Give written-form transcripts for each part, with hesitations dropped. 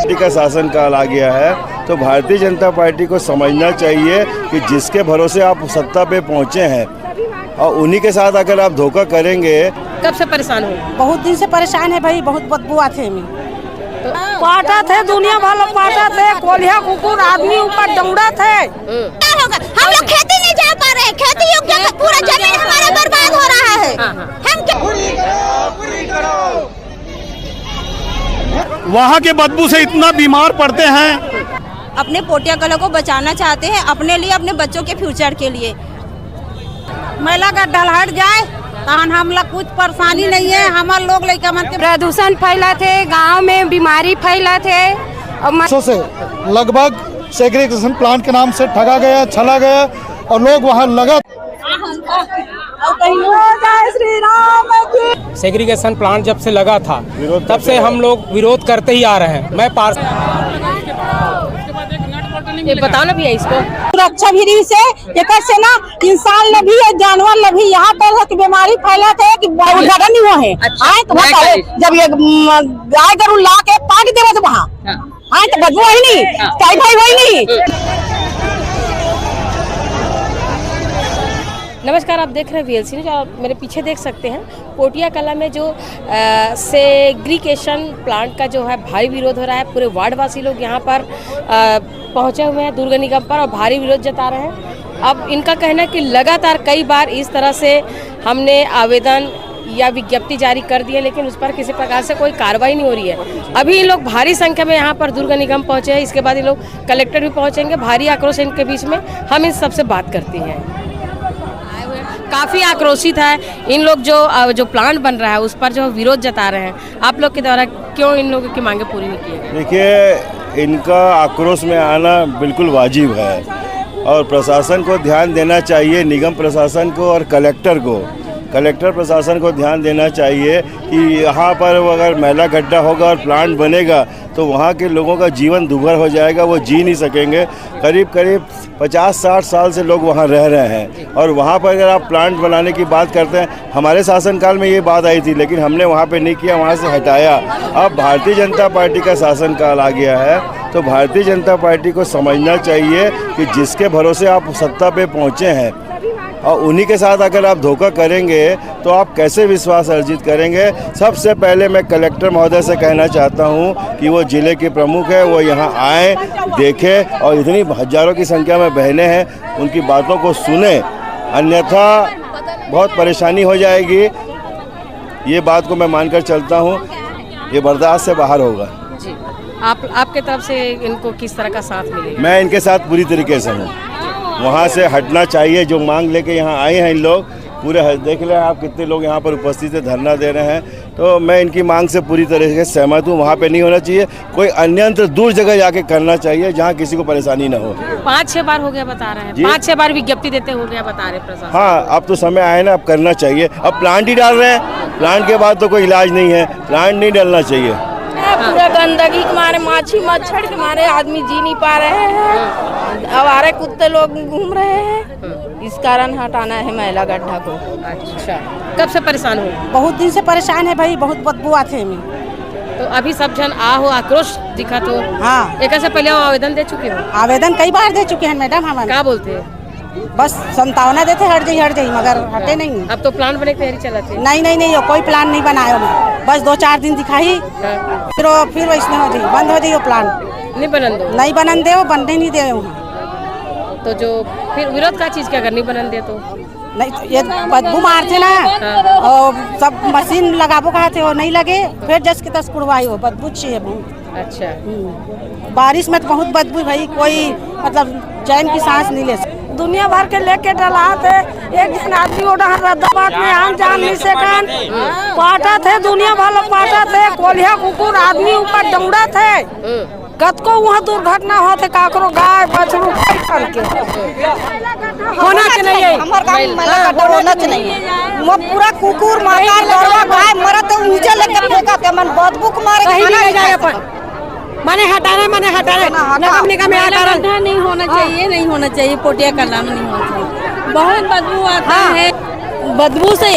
Party का शासनकाल आ गया है, तो भारतीय जनता पार्टी को समझना चाहिए कि जिसके भरोसे आप सत्ता पे पहुंचे हैं और उन्हीं के साथ अगर आप धोखा करेंगे। कब से परेशान हो? बहुत दिन से परेशान है भाई, बहुत बदबू आते हैं। तो पाटा थे, दुनिया भर लोग पाटा थे, कोलिया कुकुर आदमी ऊपर दौड़ा थे। हम लोग खेती नहीं जा पा रहे, खेती योग्य पूरा जमीन हमारा बर्बाद हो रहा है। वहाँ के बदबू से इतना बीमार पड़ते हैं। अपने पोटिया कला को बचाना चाहते हैं, अपने लिए, अपने बच्चों के फ्यूचर के लिए। महिला का डल हट जाए तहन हम लोग कुछ परेशानी नहीं है। हमारे लोग लेकर मन के प्रदूषण फैला थे, गांव में बीमारी फैला थे और से लगभग सेग्रीगेशन प्लांट के नाम से ठगा गया, छला गया और लोग वहाँ लगा। सेग्रीगेशन प्लांट जब से लगा था तब से हम लोग विरोध करते ही आ रहे हैं। मैं ये बताओ ना भैया, इसको सुरक्षा भी से एक से ना इंसान ने भी जानवर ने भी यहाँ पर बीमारी फैलाते है कि जगह नहीं हुआ है। आए तो जब ये गाय गरु ला के पानी देवे तो वहाँ आए तो बदबू ही नहीं, कई भाई वही नहीं। नमस्कार, आप देख रहे हैं VLC न्यूज़ और मेरे पीछे देख सकते हैं पोटिया कला में जो सेग्रीगेशन प्लांट का जो है भारी विरोध हो रहा है। पूरे वार्डवासी लोग यहाँ पर पहुँचे हुए हैं दुर्ग निगम पर और भारी विरोध जता रहे हैं। अब इनका कहना है कि लगातार कई बार इस तरह से हमने आवेदन या विज्ञप्ति जारी कर दी है, लेकिन उस पर किसी प्रकार से कोई कार्रवाई नहीं हो रही है। अभी इन लोग भारी संख्या में यहाँ पर दुर्ग निगम पहुँचे हैं, इसके बाद इन लोग कलेक्टर भी पहुँचेंगे। भारी आक्रोश इनके बीच में, हम इन सबसे बात करते हैं। काफ़ी आक्रोशित है इन लोग, जो प्लांट बन रहा है उस पर जो विरोध जता रहे हैं। आप लोग के द्वारा क्यों इन लोगों की मांगे पूरी नहीं की गई? देखिए, इनका आक्रोश में आना बिल्कुल वाजिब है और प्रशासन को ध्यान देना चाहिए, निगम प्रशासन को और कलेक्टर प्रशासन को ध्यान देना चाहिए कि यहाँ पर अगर मैला गड्ढा होगा और प्लांट बनेगा तो वहाँ के लोगों का जीवन दुभर हो जाएगा, वो जी नहीं सकेंगे। करीब 50-60 साल से लोग वहाँ रह रहे हैं और वहाँ पर अगर आप प्लांट बनाने की बात करते हैं, हमारे शासनकाल में ये बात आई थी लेकिन हमने वहाँ पे नहीं किया, वहाँ से हटाया। अब भारतीय जनता पार्टी का शासनकाल आ गया है, तो भारतीय जनता पार्टी को समझना चाहिए कि जिसके भरोसे आप सत्ता पे पहुँचे हैं और उन्हीं के साथ अगर आप धोखा करेंगे तो आप कैसे विश्वास अर्जित करेंगे। सबसे पहले मैं कलेक्टर महोदय से कहना चाहता हूं कि वो जिले के प्रमुख है, वो यहां आए, देखें और इतनी हजारों की संख्या में बहनें हैं उनकी बातों को सुने, अन्यथा बहुत परेशानी हो जाएगी। ये बात को मैं मानकर चलता हूं, ये बर्दाश्त से बाहर होगा। जी, आपके तरफ से इनको किस तरह का साथ मिलेगा? मैं इनके साथ पूरी तरीके से हूँ, वहाँ से हटना चाहिए। जो मांग लेके यहाँ आए हैं इन लोग, पूरे देख रहे हैं आप कितने लोग यहाँ पर उपस्थित है, धरना दे रहे हैं, तो मैं इनकी मांग से पूरी तरीके से सहमत हूँ। वहाँ पे नहीं होना चाहिए, कोई अन्यत्र दूर जगह जाके करना चाहिए जहाँ किसी को परेशानी ना हो। 5-6 बार हो गया बता रहे हैं, 5-6 बार विज्ञप्ति देते हो गया बता रहे प्रशासन। हाँ, अब तो समय आया ना, अब करना चाहिए। अब प्लांट ही डाल रहे हैं, प्लांट के बाद तो कोई इलाज नहीं है, प्लांट नहीं डालना चाहिए। पूरा गंदगी के मारे, माछी मच्छर के मारे आदमी जी नहीं पा रहे हैं, आवारा कुत्ते लोग घूम रहे हैं, इस कारण हटाना है मैला गड्ढा को। अच्छा, कब से परेशान हो? बहुत दिन से परेशान है भाई, बहुत बदबू आते हैं। तो अभी सब जन आक्रोश दिखा तो हाँ, एक से पहले आवेदन दे चुके हो? आवेदन कई बार दे चुके हैं मैडम। हम क्या बोलते हैं? बस संतावना देते हट जाइए मगर हटे नहीं। अब तो प्लान बने की तैयारी चलाते? नहीं, कोई प्लान नहीं बनाया मैं, बस 2-4 दिन दिखाई फिर वैसे हो जाइए, बंद हो जाइए प्लान। नहीं बनन दो? नहीं बनन दे, बनने नहीं दे वहाँ। तो जो फिर विरोध का चीज क्या करनी, बनन दे तो नहीं, तो ये बदबू मारते ना और सब मशीन लगाबो कहा थे, वो नहीं लगे, फिर जस के तस कुड़वाई हो, बदबू चाहिए बहुत। अच्छा, बारिश में तो बहुत बदबू भाई, कोई मतलब चैन की सांस नहीं ले सकते। दुनिया भर के लेके डलाते, एक जन आदमी रद्दाबाद में आन जान नहीं सकन, पाटा थे, दुनिया भर लोग पाटा थे, कोलिया कुकुर आदमी ऊपर दौड़ा थे, कतको वहाँ दुर्घटना होते, काकरो गाय बछरू करके होना चाहिए। होना चाहिए, वो पूरा कुकुर मारता, गौरवा गाय मरत नीचे लेके फेंका के मन बदबू के मारे कहीं नहीं जाए अपन। माने हटाना निगम में गड्ढा नहीं होना चाहिए, नहीं होना चाहिए, पोटिया कला में नहीं होना चाहिए। बहुत बदबू आता है, बदबू से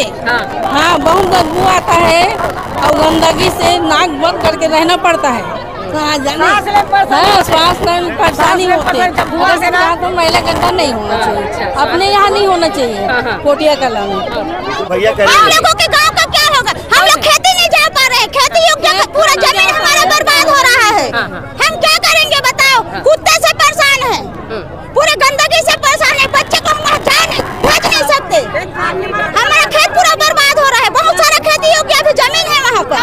हाँ बहुत बदबू आता है और गंदगी से नाक बंद करके रहना पड़ता है। कहाँ जाने हाँ स्वास्थ्य में परेशानी होती है। तो महिला गंदा नहीं होना चाहिए, अपने यहाँ नहीं होना चाहिए पोटिया कला में। भैया हम लोगों के गांव का क्या होगा? हम लोग खेती नहीं जा पा रहे, खेती योग्य पूरा जमीन हमारा बर्बाद हो रहा है। हम क्या करेंगे बताओ? कुत्ते से परेशान है, पूरे गंदगी से परेशान है, बच्चे को हम भेज नहीं सकते। हमारा खेत पूरा बर्बाद हो रहा है, बहुत सारा खेती योग्य अभी जमीन है वहाँ पर।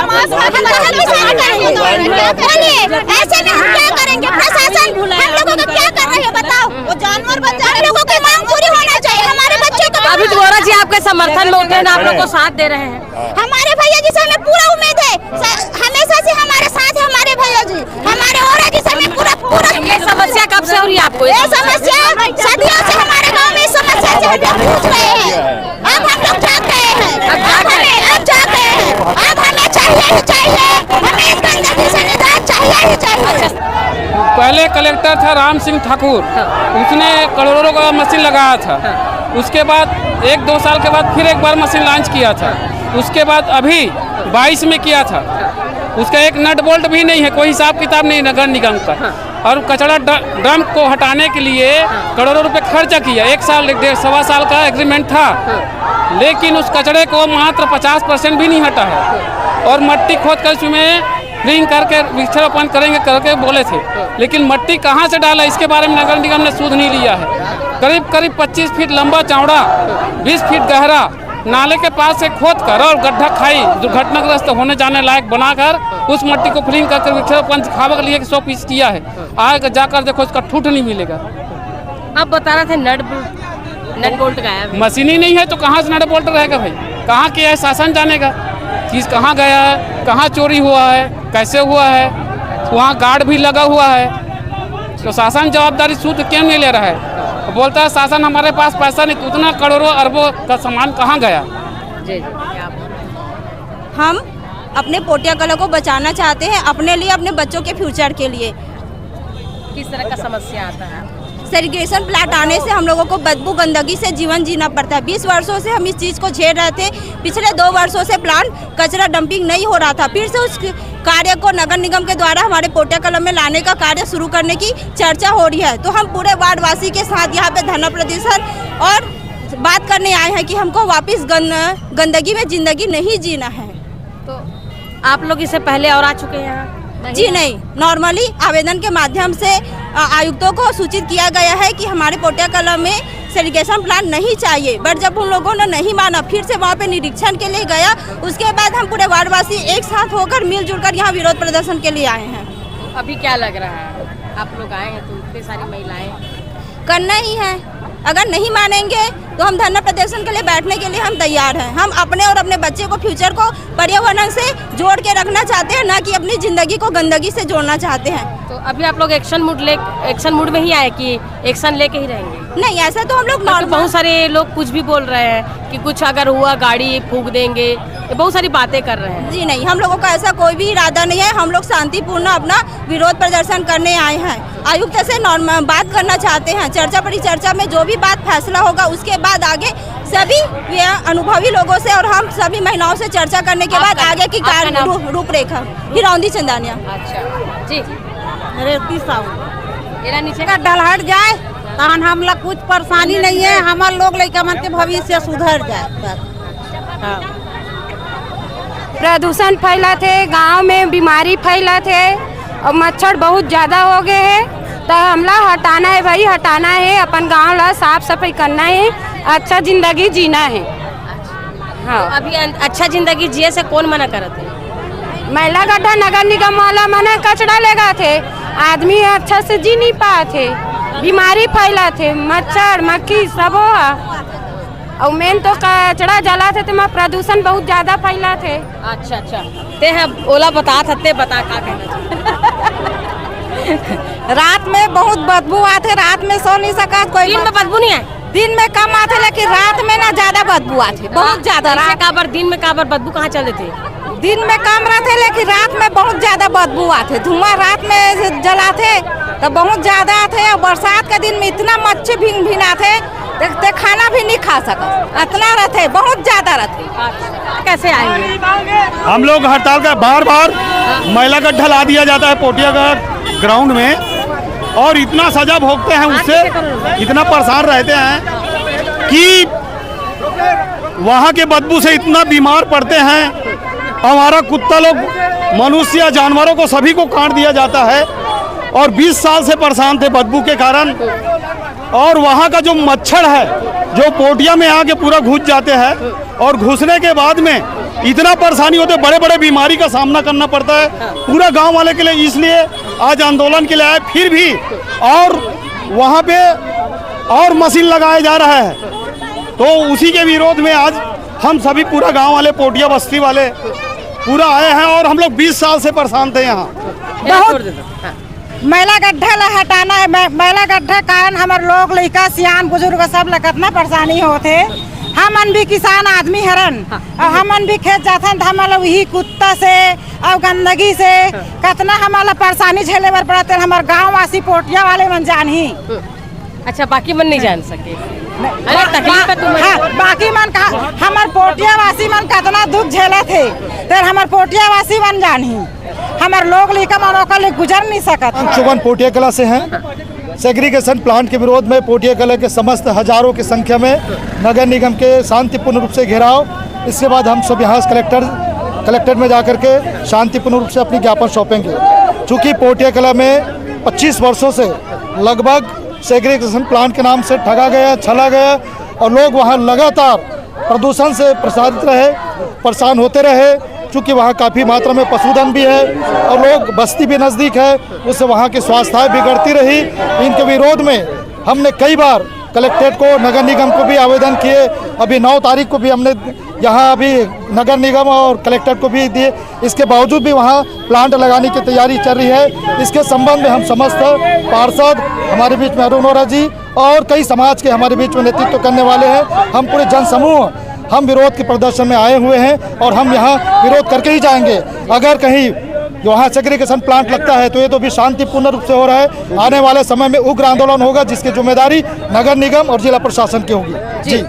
बोलिए ऐसे में हम क्या करेंगे? प्रशासन हम लोगों का क्या कर रही है बताओ? वो जानवर बच्चा हम लोगों की मांग पूरी होना चाहिए, हमारे बच्चों को। अभी द्वारा जी आपके समर्थन में उठे, आप लोग को साथ दे रहे हैं। हमारे भैया जी से हमें पूरा उम्मीद है, हमेशा से हमारे साथ है हमारे भैया जी, हमारे और जी से हमें पूरा ये समस्या कब से हो रही है आपको? ये समस्या सदियों से हमारे गांव में समस्या से हम लोग पूछ रहे हैं। अब हम लोग जाग गए हैं, अब जाग गए हैं, अब हमें चाहिए ही चाहिए, हमें इस गंदगी से निजात चाहिए ही चाहिए। पहले कलेक्टर था राम सिंह ठाकुर, उसने करोड़ों का मशीन लगाया था। उसके बाद 1-2 साल के बाद फिर एक बार मशीन लॉन्च किया था। उसके बाद अभी 22 में किया था। उसका एक नट बोल्ट भी नहीं है, कोई हिसाब किताब नहीं नगर निगम का। और कचरा ड्रम को हटाने के लिए करोड़ों रुपए खर्च किया। 1 साल 1.25 साल का एग्रीमेंट था, लेकिन उस कचरे को मात्र 50% भी नहीं हटा है। और मट्टी खोद कर उसमें रिंग करके वृक्षारोपण करेंगे करके बोले थे, लेकिन मट्टी कहाँ से डाला इसके बारे में नगर निगम ने सुध नहीं लिया है। करीब 25 फीट लंबा चौड़ा, 20 फीट गहरा नाले के पास से खोद कर और गड्ढा खाई दुर्घटनाग्रस्त होने जाने लायक बनाकर उस मट्टी को फिलिंग करके वृक्षारोपण दिखावे के लिए 100 पीस किया है। आगे जाकर देखो इसका ठूठ नहीं मिलेगा। आप बता रहे थे नट बोल्ट गायब है। मशीन ही नहीं है तो कहाँ से नट बोल्ट रहेगा भाई? कहाँ किया है शासन जानेगा, चीज़ कहाँ गया है, कहाँ चोरी हुआ है, कैसे हुआ है। वहाँ गार्ड भी लगा हुआ है, तो शासन जवाबदारी शुद्ध क्यों नहीं ले रहा है? बोलता है शासन हमारे पास पैसा नहीं, तो उतना करोड़ों अरबों का सामान कहाँ गया? जी हम अपने पोटिया कला को बचाना चाहते हैं, अपने लिए, अपने बच्चों के फ्यूचर के लिए। किस तरह का समस्या आता है? सेग्रीगेशन प्लांट आने से हम लोगों को बदबू गंदगी से जीवन जीना पड़ता है। 20 वर्षों से हम इस चीज़ को झेल रहे थे। पिछले 2 वर्षों से प्लांट कचरा डंपिंग नहीं हो रहा था, फिर से उस कार्य को नगर निगम के द्वारा हमारे पोटिया कला में लाने का कार्य शुरू करने की चर्चा हो रही है। तो हम पूरे वार्डवासी के साथ यहाँ पे धरना प्रदर्शन और बात करने आए हैं कि हमको वापस गंदगी में जिंदगी नहीं जीना है। तो आप लोग इससे पहले और आ चुके हैं यहाँ? जी नहीं, नॉर्मली आवेदन के माध्यम से आयुक्तों को सूचित किया गया है कि हमारे पोटिया कला में सेग्रीगेशन प्लांट नहीं चाहिए, बट जब उन लोगों ने नहीं माना, फिर से वहाँ पे निरीक्षण के लिए गया। उसके बाद हम पूरे वार्डवासी एक साथ होकर मिलजुल कर यहाँ विरोध प्रदर्शन के लिए आए हैं। अभी क्या लग रहा है, आप लोग आए हैं तो इतनी सारी महिलाएं करना ही है। अगर नहीं मानेंगे तो हम धरना प्रदर्शन के लिए बैठने के लिए हम तैयार हैं। हम अपने और अपने बच्चे को, फ्यूचर को पर्यावरण से जोड़ के रखना चाहते हैं, ना कि अपनी जिंदगी को गंदगी से जोड़ना चाहते हैं। तो अभी आप लोग एक्शन मूड में ही आए कि एक्शन लेके ही रहेंगे? नहीं, ऐसा तो हम लोग बहुत सारे लोग कुछ भी बोल रहे हैं कि कुछ अगर हुआ गाड़ी फूंक देंगे, बहुत सारी बातें कर रहे हैं। जी नहीं, हम लोगों का ऐसा कोई भी इरादा नहीं है। हम लोग शांतिपूर्ण अपना विरोध प्रदर्शन करने आए हैं। आयुक्त से बात करना चाहते हैं। चर्चा परिचर्चा में जो भी बात फैसला होगा उसके बाद आगे सभी अनुभवी लोगों से और हम सभी महिलाओं से चर्चा करने के बाद आगे की कार्य रूपरेखा। हिरौंदी चंदानिया। अच्छा जी, रेती साहू मेरा नीचे का डल हट जाए तहन हम लोग कुछ परेशानी नहीं है, हमार लोग लड़का मन के भविष्य सुधर जाए। हाँ। प्रदूषण फैला थे, गांव में बीमारी फैला थे और मच्छर बहुत ज़्यादा हो गए हैं। तो हमला हटाना है भाई, हटाना है। अपन गांव ला साफ सफाई करना है, अच्छा जिंदगी जीना है। हाँ, तो अभी अच्छा जिंदगी जिए से कौन मना करते हैं? महिला गड्ढा नगर निगम वाला मना कचरा लेगा थे, आदमी अच्छा से जी नहीं पाते, बीमारी फैला थे, मच्छर मक्खी सब हो। और मेन तो कचरा जला थे तो प्रदूषण बहुत ज्यादा फैला थे। अच्छा अच्छा, ते हैं ओला बता थते बता का कहना रात में बहुत बदबू आते, रात में सो नहीं सका कोई। दिन में बदबू नहीं है? दिन में कम आते, लेकिन रात में ना ज्यादा बदबू आते, बहुत ज्यादा। दिन में काबर बदबू कहाँ चले थे? दिन में कम रहते लेकिन रात में बहुत ज्यादा बदबू आते। धुआं रात में जलाते तो बहुत ज्यादा आते। और बरसात के दिन में इतना मच्छर भिन आते देखते खाना भी नहीं खा सका, इतना रहते, बहुत ज्यादा रहते। कैसे आएंगे? हम लोग हड़ताल का बार मैला गड्ढा ला दिया जाता है पोटिया का ग्राउंड में, और इतना सजा भोगते हैं उससे, इतना परेशान रहते हैं कि वहाँ के बदबू से इतना बीमार पड़ते हैं। हमारा कुत्ता लोग, मनुष्य या जानवरों को सभी को काट दिया जाता है, और 20 साल से परेशान थे बदबू के कारण। और वहाँ का जो मच्छर है जो पोटिया में आके पूरा घुस जाते हैं, और घुसने के बाद में इतना परेशानी होते, बड़े बड़े बीमारी का सामना करना पड़ता है पूरा गांव वाले के लिए। इसलिए आज आंदोलन के लिए आए। फिर भी और वहाँ पे और मशीन लगाया जा रहा है, तो उसी के विरोध में आज हम सभी पूरा गांव वाले, पोटिया बस्ती वाले पूरा आए हैं। और हम लोग 20 साल से परेशान थे यहाँ। मैला गड्ढा ला हटाना है। मैला गड्ढा कारण हमारे लोग, लड़का सियान बुजुर्ग सब ला कितना परेशानी होते। हमन भी किसान आदमी हरन, और हमन भी खेत जाते हैं, हमारा वही कुत्ता से और गंदगी से कितना हमारा परेशानी झेले बर पड़ते। हमारे गाँव वासी पोटिया वाले मन जान ही। अच्छा, बाकी मन नहीं जान सके। अरे तकलीफ है तुम्हें। हाँ, बाकी मन का हमारे पोटिया वासी मन कितना दुख झेले थे, तो हमारे पोटिया वासी मन जान ही। हमारे लोग लेकर मनों का ले गुजर नहीं सकते। चुगन पोटिया कला से हैं। सेग्रीगेशन प्लांट के विरोध में पोटिया कला के समस्त हजारों की संख्या में नगर निगम के शांतिपूर्ण रूप से घेराव। इसके बाद हम सब यहाँ कलेक्टर में जाकर के शांतिपूर्ण रूप से अपनी ज्ञापन सौंपेंगे। चूँकि पोटिया कला में 25 वर्षों से लगभग सेग्रीगेशन प्लांट के नाम से ठगा गया, छला गया, और लोग वहाँ लगातार प्रदूषण से परेशान होते रहे। चूँकि वहाँ काफ़ी मात्रा में पशुधन भी है और लोग बस्ती भी नज़दीक है, उससे वहाँ की स्वास्थ्य बिगड़ती रही। इनके विरोध में हमने कई बार कलेक्ट्रेट को, नगर निगम को भी आवेदन किए। अभी 9 तारीख को भी हमने यहाँ अभी नगर निगम और कलेक्ट्रेट को भी दिए। इसके बावजूद भी वहाँ प्लांट लगाने की तैयारी चल रही है। इसके संबंध में हम समस्त पार्षद, हमारे बीच में अरुण वोरा जी और कई समाज के हमारे बीच में नेतृत्व करने वाले हैं, हम पूरे जन समूह हम विरोध के प्रदर्शन में आए हुए हैं, और हम यहाँ विरोध करके ही जाएंगे। अगर कहीं वहाँ सेग्रीगेशन प्लांट लगता है तो ये तो भी शांतिपूर्ण रूप से हो रहा है। आने वाले समय में उग्र आंदोलन होगा, जिसकी जिम्मेदारी नगर निगम और जिला प्रशासन की होगी। जी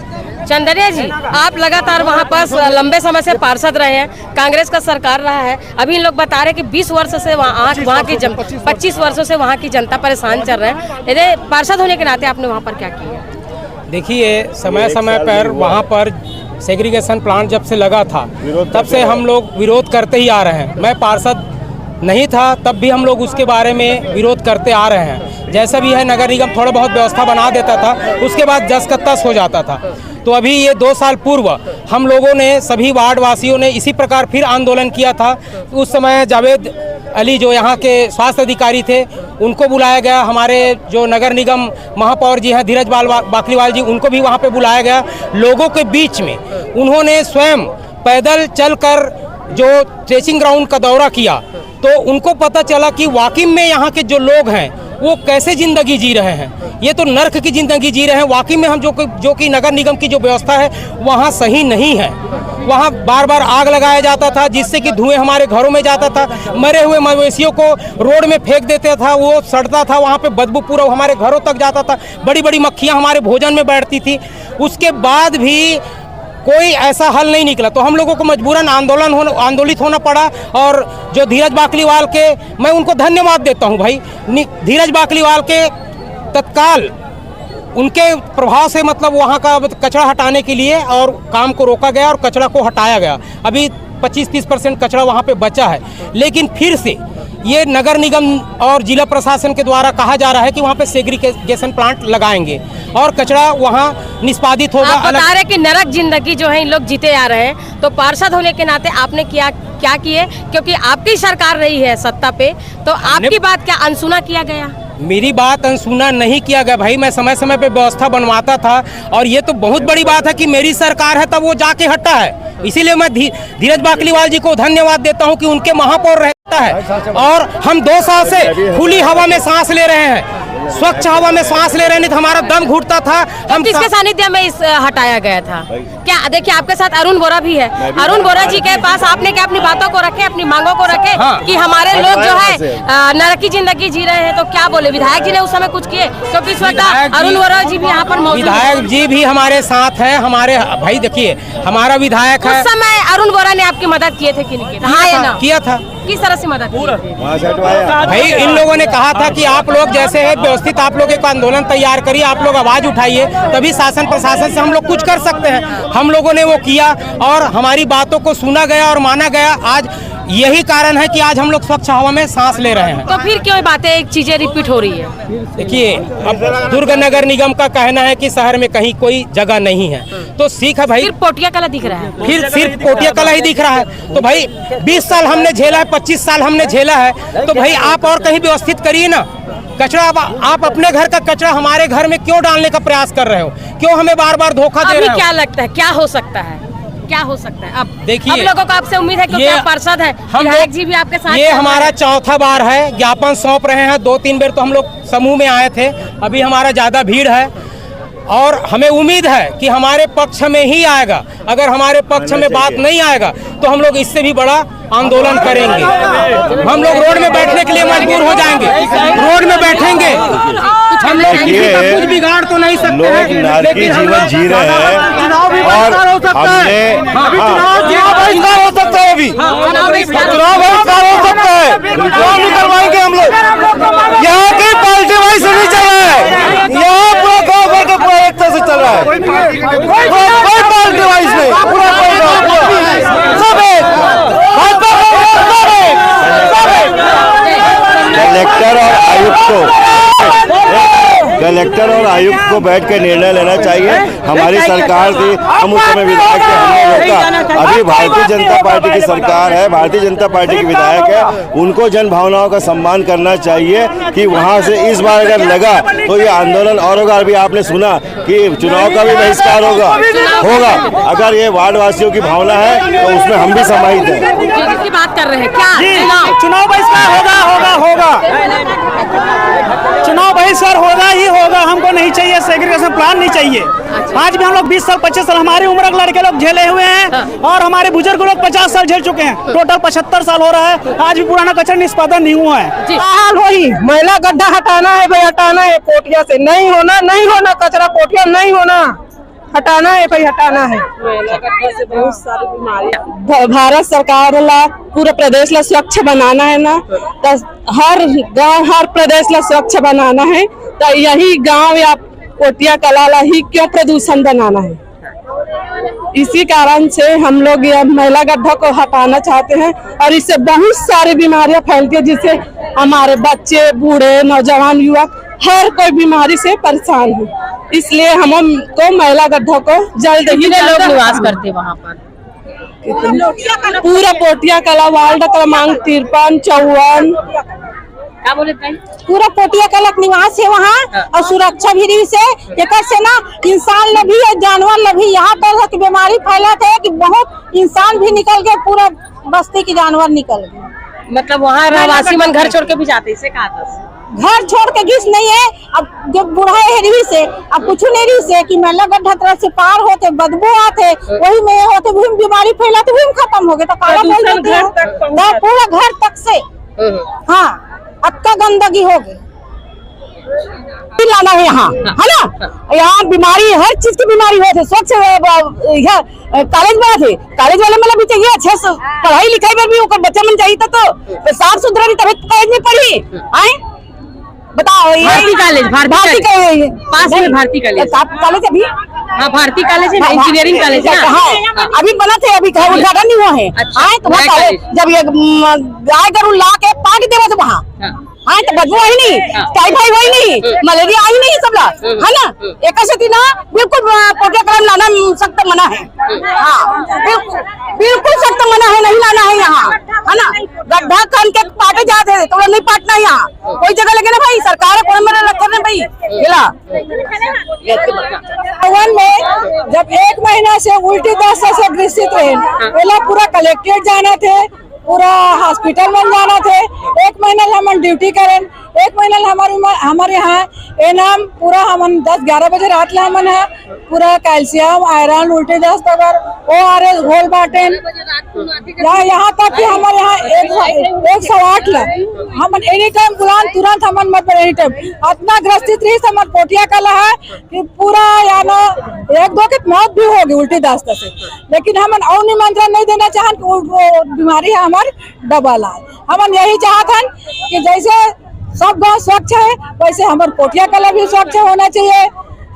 चंदरिया जी, आप लगातार वहाँ पर लंबे समय से पार्षद रहे हैं, कांग्रेस का सरकार रहा है। अभी इन लोग बता रहे हैं कि 20 वर्ष से वहाँ की 25 वर्षों से वहाँ की जनता परेशान चल रहे हैं। यदि पार्षद होने के नाते आपने वहाँ पर क्या किया? देखिए, समय समय पर वहाँ पर सेग्रीगेशन प्लांट जब से लगा था तब से हम लोग विरोध करते ही आ रहे हैं। मैं पार्षद नहीं था तब भी हम लोग उसके बारे में विरोध करते आ रहे हैं। जैसा भी है, नगर निगम थोड़ा बहुत व्यवस्था बना देता था, उसके बाद जस का तस हो जाता था। तो अभी ये 2 साल पूर्व हम लोगों ने, सभी वार्ड वासियों ने इसी प्रकार फिर आंदोलन किया था। उस समय जावेद अली जो यहाँ के स्वास्थ्य अधिकारी थे, उनको बुलाया गया। हमारे जो नगर निगम महापौर जी हैं धीरज बाकलीवाल जी, उनको भी वहाँ पे बुलाया गया। लोगों के बीच में उन्होंने स्वयं पैदल चलकर जो ट्रेसिंग ग्राउंड का दौरा किया, तो उनको पता चला कि वाकई में यहाँ के जो लोग हैं वो कैसे ज़िंदगी जी रहे हैं। ये तो नर्क की ज़िंदगी जी रहे हैं। वाकई में हम जो कि नगर निगम की जो व्यवस्था है वहाँ सही नहीं है। वहाँ बार बार आग लगाया जाता था, जिससे कि धुएं हमारे घरों में जाता था। मरे हुए मवेशियों को रोड में फेंक देता था, वो सड़ता था, वहाँ पे बदबू पूरा हमारे घरों तक जाता था। बड़ी बड़ी मक्खियाँ हमारे भोजन में बैठती थी। उसके बाद भी कोई ऐसा हल नहीं निकला, तो हम लोगों को मजबूरन आंदोलित होना पड़ा। और जो धीरज बाकलीवाल के, मैं उनको धन्यवाद देता हूं भाई। धीरज बाकलीवाल के तत्काल उनके प्रभाव से मतलब वहां का कचरा हटाने के लिए और काम को रोका गया और कचरा को हटाया गया। अभी 25-30% कचरा वहां पे बचा है, लेकिन फिर से ये नगर निगम और जिला प्रशासन के द्वारा कहा जा रहा है कि वहाँ पे सेग्रीगेशन प्लांट लगाएंगे और कचरा वहाँ निष्पादित होगा। आप बता रहे कि नरक जिंदगी जो है इन लोग जीते आ रहे हैं, तो पार्षद होने के नाते आपने क्या किए? क्योंकि आपकी सरकार रही है सत्ता पे, तो आपकी बात क्या अनसुना किया गया? मेरी बात अनसुना नहीं किया गया भाई। मैं समय समय पे व्यवस्था बनवाता था, और ये तो बहुत बड़ी बात है कि मेरी सरकार है तब वो जाके हटा है। इसीलिए मैं धीरज बाकलीवाल जी को धन्यवाद देता हूं कि उनके महापौर रहता है, और हम 2 साल से खुली हवा में सांस ले रहे हैं। स्वच्छ हवा में सांस ले रहे नहीं तो हमारा दम घुटता था। हम किसके सानिध्य में इस हटाया गया था? क्या देखिए आपके साथ अरुण बोरा भी है। अरुण बोरा जी के पास आपने क्या अपनी बातों को रखे, अपनी मांगों को रखे कि हमारे लोग जो है नरक की जिंदगी जी रहे हैं, तो क्या बोले? विधायक जी ने उस समय कुछ किए? क्योंकि इस वक्त अरुण बोरा जी भी यहाँ पर मौजूद, विधायक जी भी हमारे साथ है। हमारे भाई देखिए हमारा विधायक है। उस समय अरुण बोरा ने आपकी मदद किए थे कि नहीं किए थे? हाँ या ना? किया था। किस तरह से मदद की? भाई इन लोगों ने कहा था कि आप लोग जैसे है व्यवस्थित आप लोग एक आंदोलन तैयार करिए, आप लोग आवाज उठाइए, तभी शासन प्रशासन से हम लोग कुछ कर सकते हैं। हम लोगों ने वो किया और हमारी बातों को सुना गया और माना गया। आज यही कारण है कि आज हम लोग स्वच्छ हवा में सांस ले रहे हैं। तो फिर क्यों बातें चीजें रिपीट हो रही है? देखिए अब दुर्ग नगर निगम का कहना है कि शहर में कहीं कोई जगह नहीं है, तो ठीक है भाई, सिर्फ पोटिया कला दिख रहा है। फिर सिर्फ पोटिया कला ही दिख रहा है। तो भाई 20 साल हमने झेला है, 25 साल हमने झेला है, तो भाई आप और कहीं व्यवस्थित करिए ना। कचरा आप अपने घर का कचरा हमारे घर में क्यों डालने का प्रयास कर रहे हो? क्यों हमें बार बार धोखा दे रहे हो? क्या लगता है क्या हो सकता है? क्या हो सकता है? अब देखिए, अब लोगों को आपसे उम्मीद है क्योंकि आप पार्षद हैं, विधायक जी भी आपके साथ। ये हमारा चौथा बार है, ज्ञापन सौंप रहे हैं। 2-3 बार तो हम लोग समूह में आए थे, अभी हमारा ज्यादा भीड़ है और हमें उम्मीद है कि हमारे पक्ष में ही आएगा। अगर हमारे पक्ष में बात नहीं आएगा तो हम लोग इससे भी बड़ा आंदोलन करेंगे। हम लोग रोड में बैठने के लिए मजबूर हो जाएंगे, रोड में बैठेंगे। हम लोग कुछ बिगाड़ तो नहीं सकते हैं, नारकी जीवन जी रहे हैं और चुनाव बहिष्कार हो सकता है अभी, चुनाव बहिष्कार हो सकता है, चुनाव नहीं करवाएंगे हम लोग। यहाँ की पार्टी वाइज नहीं चल रहा है, यहाँ पूरा गाँव भर के पूरा एक तरह से चल रहा है, कोई पार्टी वाइज नहीं, पूरा सब एक कलेक्टर और आयुक्त को बैठ के निर्णय लेना चाहिए। हमारी सरकार थी, हम उस समय विधायक थे, हमने रोका। अभी भारतीय जनता पार्टी की सरकार है, भारतीय जनता पार्टी के विधायक है, उनको जन भावनाओं का सम्मान करना चाहिए कि वहाँ से इस बार अगर लगा तो ये आंदोलन और होगा। अभी आपने सुना कि चुनाव का भी बहिष्कार होगा। अगर ये वार्ड वासियों की भावना है तो उसमें हम भी समाहित हैं। किसकी बात कर रहे हैं? क्या चुनाव बहिष्कार होगा? चुनाव बहिष्कार होगा ही होगा। हमको नहीं चाहिए, सेग्रीगेशन प्लान नहीं चाहिए। आज भी हम लोग 20 साल 25 साल हमारी उम्र के लड़के लोग झेले हुए हैं और हमारे बुजुर्ग लोग 50 साल झेल चुके हैं। टोटल 75 साल हो रहा है, आज भी पुराना कचरा निष्पादन नहीं हुआ है। हाल वही मैला गड्ढा हटाना है भाई, हटाना है पोटिया से। नहीं होना कचरा पोटिया नहीं होना, हटाना है भाई, हटाना है। से बहुत सारी बीमारियां भारत सरकार ला पूरे प्रदेश ला स्वच्छ बनाना है ना, तो हर गांव हर प्रदेश ला स्वच्छ बनाना है, तो यही गांव या पोटिया कला ला ही क्यों प्रदूषण बनाना है? इसी कारण से हम लोग यह मैला गड्ढा को हटाना चाहते हैं और इससे बहुत सारी बीमारियां फैलती है, जिससे हमारे बच्चे, बूढ़े, नौजवान, युवक हर कोई बीमारी से परेशान है। इसलिए हमको मैला गड्ढा को जल्द ही लोग निवास करते वहाँ पर? पूरा पोटिया कला वार्ड क्रमांक 53, 54 क्या बोले भाई? पूरा पोटिया कला निवास है वहाँ और सुरक्षा भी से एक से ना इंसान ला भी जानवर ला भी यहाँ तरह की बीमारी फैलाते है कि बहुत इंसान भी निकल गए, पूरा बस्ती के जानवर निकल गए। मतलब वहाँ रहवासी मन घर छोड़ के भी जाते, इसे कहा था घर छोड़ के घिस नहीं है। अब जब बूढ़ा है रही से अब कुछ नहीं रही से कि मैला गड्ढा तरह से पार होते, बदबू आते, वही में होते, वही बीमारी फैलाते, वही खत्म हो गए तो काला बोल देते हैं पूरा घर तक से। हाँ, अक्का गंदगी हो गई। लाना है यहाँ, है ना? यहाँ बीमारी हर चीज की बीमारी हुए थे। स्वच्छ कॉलेज में थे, कॉलेज वाले मतलब भी चाहिए अच्छे से पढ़ाई लिखाई में भी बच्चा मन चाहिए था, तो साफ सुथरा भी तभी कॉलेज में पढ़ी आए। बताओ भारती कॉलेज, भारती कॉलेज पास में, भारती कॉलेज अभी हाँ, भारती कॉलेज है, इंजीनियरिंग कॉलेज है, अभी बना थे, अभी उद्घाटन नहीं हुआ है। जब ये गाय गरु ला के पानी देवा तो वहाँ हाँ तो बदबू आई नहीं, टाइफाइड आई नहीं, मलेरिया आई नहीं, सब है ना? एक ना बिल्कुल पोटिया कलम लाना सख्त मना है। हाँ बिल्कुल सख्त मना है, नहीं लाना है यहाँ, है ना? गड्ढा खन के पाटे जाते हैं तो नहीं पाटना यहाँ कोई जगह लगे ना भाई, सरकार को मेरे रखे भाई गिला। भवन में जब 1 महीना से उल्टी दस्त से ग्रसित रहे, पहला पूरा कलेक्ट्रेट जाना थे, पूरा हॉस्पिटल बन जाना थे। 1 महीना हम ड्यूटी करें, 1 महीना हमारे यहाँ एनाम पूरा हम 10-11 बजे रात ला हमन है पूरा कैल्शियम आयरन उल्टे दस्त अगर ORS घोल बाटेन यहाँ तक कि हमारे यहाँ 108 ला हमन एनी टाइम बुलान तुरंत हमन मत एनी टाइम इतना ग्रसित रही हमन पोटिया कला है कि पूरा यानो 1-2 की मौत भी होगी उल्टी दस्त से, लेकिन हमन और निमंत्रण नहीं देना चाहन कि वो बीमारी है हमारे डबल आए। हमन यही चाहतन कि जैसे सब गांव स्वच्छ है वैसे हमारे पोटिया कला भी स्वच्छ होना चाहिए।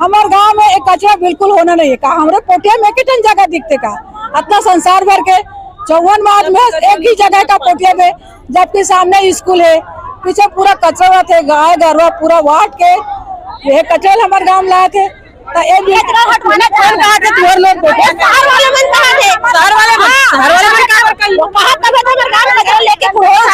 हमारे गांव में एक कचरा बिल्कुल होना नहीं है। का हमारे पोटिया में कितनी जगह दिखते का इतना संसार भर के 54 मार्च में एक ही जगह का पोटिया में, जबकि सामने स्कूल है, पीछे पूरा कचरा थे, गाय गरवा पूरा वाट के ये कचरा हमारे गाँव लाए थे। तो एक कचरा हटवाना कौन कहा थे तुहर लोग बेटे शहर वाले मन कहा थे शहर वाले मन कहा तब हमारे गांव में कचरा लेके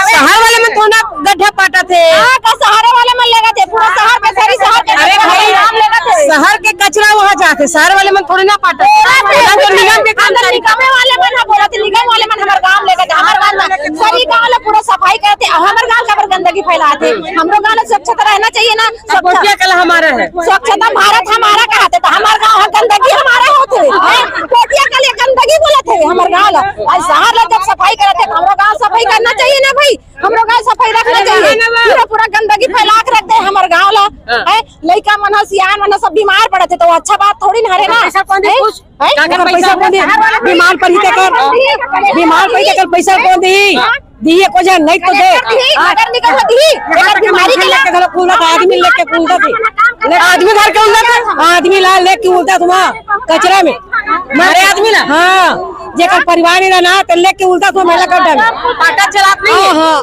शहर वाले मन थोड़ा गड्ढा पाटा थे का शहर वाले मन लगा थे पूरा शहर के सारी शहर के अरे भाई लगा थे शहर के कचरा वहां जाके शहर वाले मन थोड़ी ना पाटा जो निगम के अंदर निगम वाले मन बोला थे निगम वाले मन हमारे गांव लेके हमारे गांव सभी गांव में पूरा सफाई करते हमारे गांव का गंदगी फैलाते। हमरो गांव में स्वच्छता रहना चाहिए ना, पोटिया कला हमारा है, स्वच्छता भारत हमारा कहते तो हमारे गाँव गंदगी हमारे होते पोटिया के लिए गंदगी बोले थे हमारे गाँव शहर जब सफाई करते हमारा गाँव सफाई करना चाहिए ना भाई, हमारा गाँव सफाई रखना चाहिए। पूरा गंदगी फैला के रखते हमारे गाँव ला लड़का मन सियान मन सब बीमार पड़े थे तो अच्छा बात थोड़ी ना है ना। पैसा बीमार पड़ी बीमार पड़ी पैसा कौन दी दिए को जा नहीं तो दे अगर निकल दी अगर बीमारी के लेके घर कूदा था आदमी लेके कूदा थे आदमी घर के उल्टा था आदमी ला लेके उल्टा तुम कचरा में मारे आदमी ना हाँ जेकर परिवार ही ना तो लेके उल्टा तुम मेला गड्ढा में पाटा चलात नहीं हां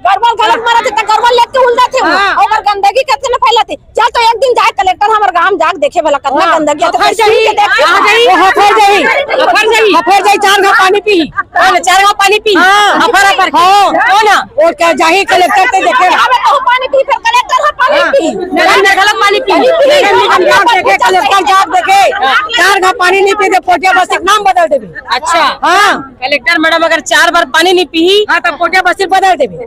गड़बड़ गलत मारा थे गड़बड़ लेके उल्टा थे और गंदगी कितना फैलाती। चल तो एक दिन जाए कलेक्टर हमारे गांव जाके देखे वाला कितना गंदगी है तो हफर जाई 4 घा पानी पी 4 घा पानी पी हफर हो ना और क्या जाही कलेक्टर से देखे तो पानी पी फिर कलेक्टर हा पानी पी नगर गलत पानी पी देखे कलेक्टर जाके देखे 4 घा पानी नहीं पी दे पोटिया बस नाम बदल देबे। अच्छा हां कलेक्टर मैडम अगर 4 बार पानी नहीं पी हां तो पोटिया बस बदल देबे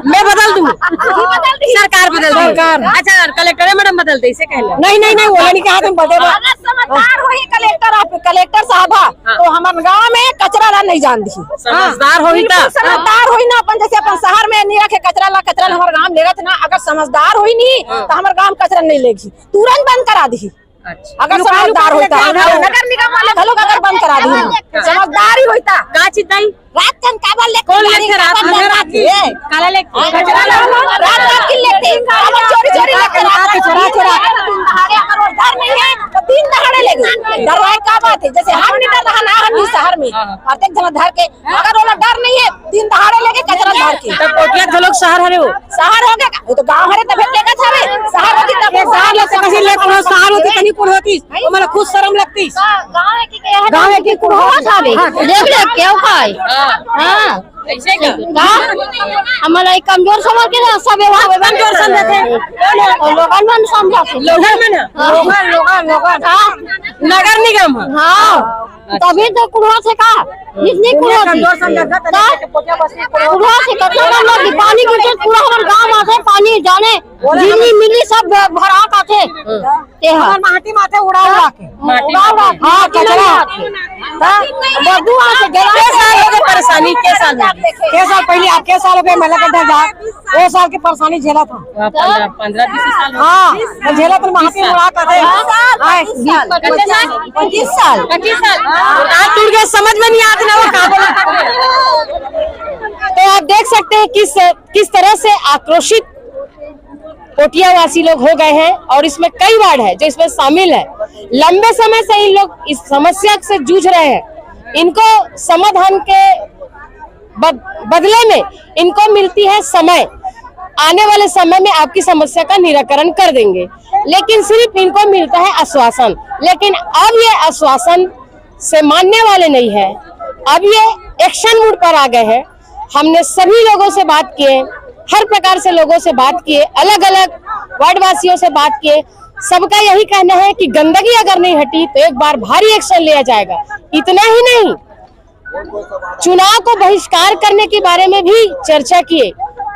मैं बदल दूँ सरकार बदल सरकार अच्छा कलेक्टर मैडम बदल दे इसे कहला नहीं नहीं नहीं वो नहीं कहा तुम बदल समझदार होई कलेक्टर आप कलेक्टर साहब तो हमारे गांव में कचरा ला नहीं जान दी समझदार होई ता समझदार होई ना अपन जैसे अपन शहर में नहीं रखे कचरा ला कचरा हमारे गांव लेगा ना अगर समझदार होई नहीं तो हमारे गांव कचरा नहीं लेगी तुरंत बंद करा दी। अगर समझदार होता नगर निगम वाले लोग अगर बंद करा दी समझदार ही होता का चिताई रात कन काबल ले कौन लेके रात काला ले रात की लेते चोरी चोरी लेके रात छोरा छोरा दिन दहाड़े अगर वो डर नहीं है तो दिन दहाड़े लेंगे डर है का बात है जैसे हम नहीं डर रहा ना हम शहर में प्रत्येक जना धर के अगर वो डर नहीं है दिन दहाड़े लेके कचरा धर के तो पोटिया के लोग शहर हरे हो शहर हो गया वो तो गांव हरे तब लेगा थावे शहर होती तब शहर ले कैसे ले कोनो शहर होती तनी कोन होती हमारा खुद शर्म लगती गांव की कोन हो थावे देख ले क्यों खाए हां ऐसे का हमारा एक कमजोर समझ के सब वहां कमजोर समझते लोगन मन समझते लोगन में ना लोगन नगर निगम हां तभी तो कुड़वा से का इतनी कुड़वा कमजोर समझता कुड़वा से कितना लोग पानी गिरते पूरा हमारे गांव आते पानी जाने दिल्ली मिली सब भरा आते ते हमार माटी माथे उड़ा के हां कचरा बदू आ से गला साल हो गए परेशानी के साल पहले आप के साल हो गए मेला गड्ढा जा वो साल की परेशानी झेला था 15-20 साल हां झेला तो माटी उड़ा के 25 साल आज टूट गए समझ में नहीं आती ना वो का बोला। तो आप देख सकते हैं किस तरह से आक्रोशित पोटिया वासी लोग हो गए हैं और इसमें कई वार्ड है जो इसमें शामिल है। लंबे समय से इन लोग इस समस्या से जूझ रहे हैं। इनको समाधान के बदले में इनको मिलती है समय, आने वाले समय में आपकी समस्या का निराकरण कर देंगे, लेकिन सिर्फ इनको मिलता है आश्वासन। लेकिन अब ये आश्वासन से मानने वाले नहीं है, अब ये एक्शन मूड पर आ गए हैं। हमने सभी लोगों से बात किए, हर प्रकार से लोगों से बात किए, अलग अलग वार्ड वासियों से बात किए, सबका यही कहना है कि गंदगी अगर नहीं हटी तो एक बार भारी एक्शन लिया जाएगा। इतना ही नहीं, चुनाव को बहिष्कार करने के बारे में भी चर्चा किए।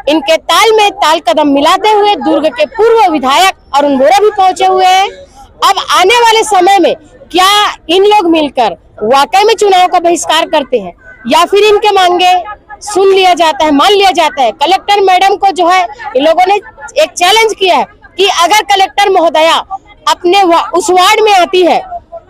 इनके ताल में ताल कदम मिलाते हुए दुर्ग के पूर्व विधायक अरुण बोरा भी पहुंचे हुए हैं। अब आने वाले समय में क्या इन लोग मिलकर वाकई में चुनाव का बहिष्कार करते हैं या फिर इनके मांगे सुन लिया जाता है, मान लिया जाता है। कलेक्टर मैडम को जो है इन लोगों ने एक चैलेंज किया है कि अगर कलेक्टर महोदया अपने उस वार्ड में आती है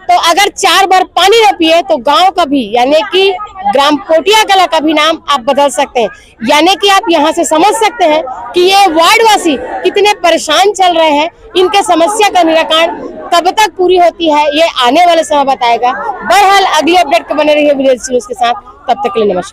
तो अगर 4 बार पानी न पिए तो गांव का भी यानी कि ग्राम पोटिया कला का भी नाम आप बदल सकते हैं। यानी कि आप यहां से समझ सकते हैं कि ये वार्डवासी कितने परेशान चल रहे हैं। इनके समस्या का निराकरण कब तक पूरी होती है ये आने वाले समय बताएगा। बहरहाल अगली अपडेट को बने रहिए विलेज न्यूज के साथ। तब तक के लिए नमस्कार।